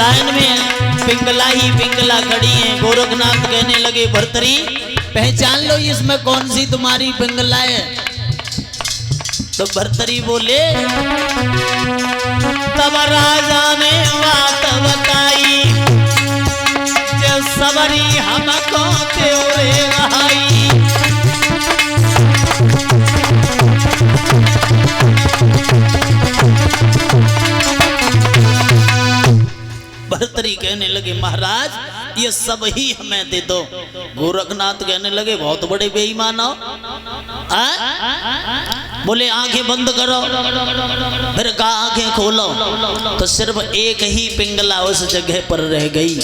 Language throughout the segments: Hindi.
लाइन में पिंगला ही पिंगला खड़ी है। गोरखनाथ कहने लगे भर्तरी पहचान लो इसमें कौन सी तुम्हारी पिंगला है। तो भर्तरी बोले तब राजा ने बात बताई जो सबरी हमको त्योरे रहाई। भर्तरी कहने लगे महाराज ये सब ही हमें दे दो। गोरखनाथ कहने लगे बहुत बड़े बेईमान हो। बोले आंखें बंद करो। फिर कहा आंखें खोलो तो सिर्फ एक ही पिंगला उस जगह पर रह गई।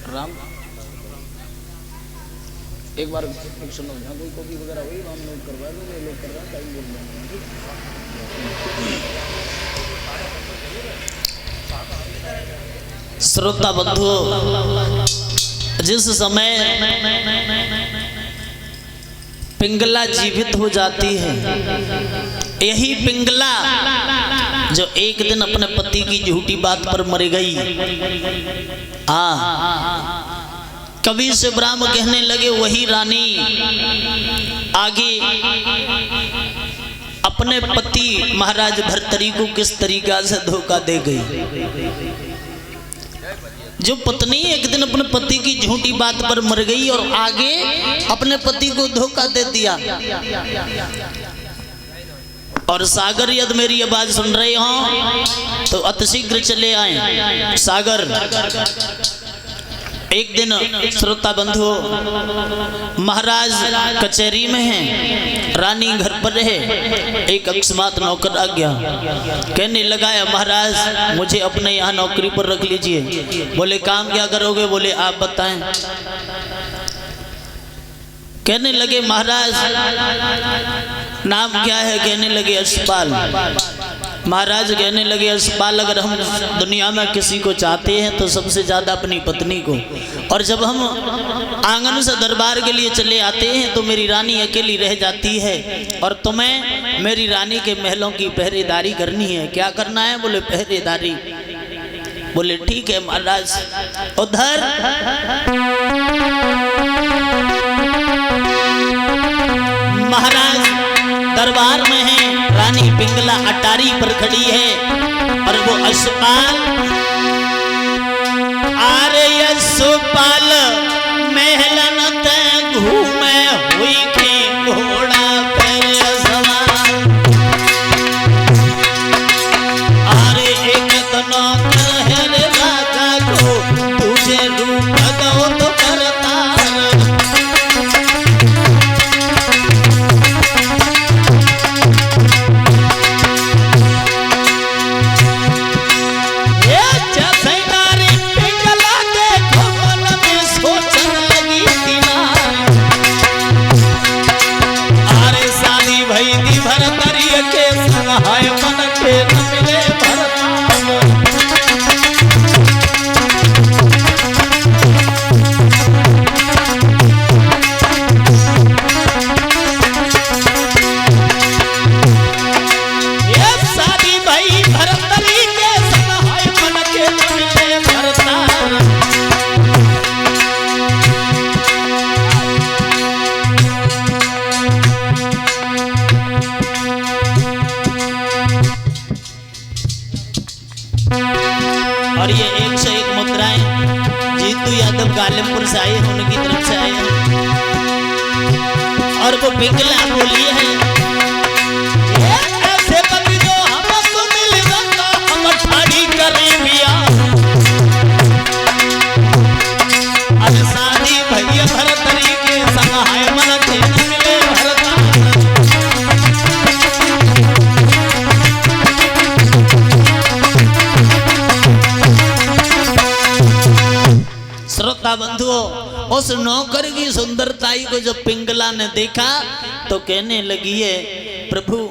राम एक बार सुनो जहाँ कोई कॉपी वगैरह हुई हम नोट करवा देंगे। लोग कर रहे हैं टाइम बोल रहे हैं। श्रोता बंधु जिस समय पिंगला जीवित हो जाती है यही पिंगला जो एक दिन अपने पति की झूठी बात पर मर गई। कवि से ब्राह्म कहने लगे वही रानी आगे अपने पति महाराज भर्तरी को किस तरीका से धोखा दे गई। जो पत्नी एक दिन अपने पति की झूठी बात पर मर गई और आगे अपने पति को धोखा दे दिया। और सागर यदि मेरी आवाज सुन रहे हो तो अतिशीघ्र चले आए। सागर एक दिन श्रोता बंधु महाराज कचहरी में हैं, रानी घर पर रहे। एक अकस्मात नौकर आ गया, कहने लगा महाराज मुझे अपने यहाँ नौकरी पर रख लीजिए। बोले काम क्या करोगे? बोले आप बताएं। कहने लगे महाराज नाम क्या है? कहने लगे यशपाल। महाराज कहने लगे यशपाल अगर हम दुनिया में किसी को चाहते हैं तो सबसे ज्यादा अपनी पत्नी को, और जब हम आंगन से दरबार के लिए चले आते हैं तो मेरी रानी अकेली रह जाती है और तुम्हें मेरी रानी के महलों की पहरेदारी करनी है। क्या करना है? बोले पहरेदारी। बोले ठीक है महाराज। उधर महाराज दरबार में है, रानी पिंगला अटारी पर खड़ी है और वो यशपाल आरे यशपाल महलन ते घूमे हुई के घोड़ा पर सवार। आरे एक नौकर है रे राजा को तुझे रूप दो तो करता। और ये 101 मुद्राएं जीतू यादव गालिमपुर से आए, उनकी तरफ से आए हैं। और वो पिंगला बोली है ऐसे पति जो हमको मिल जाता हम ठाड़ी करें बिया। अब शादी भैया भरतरी के संग है मन के मिले भरता। श्रोता बंधुओं उस नौकर की सुंदरताई को जब पिंगला ने देखा तो कहने लगी है प्रभु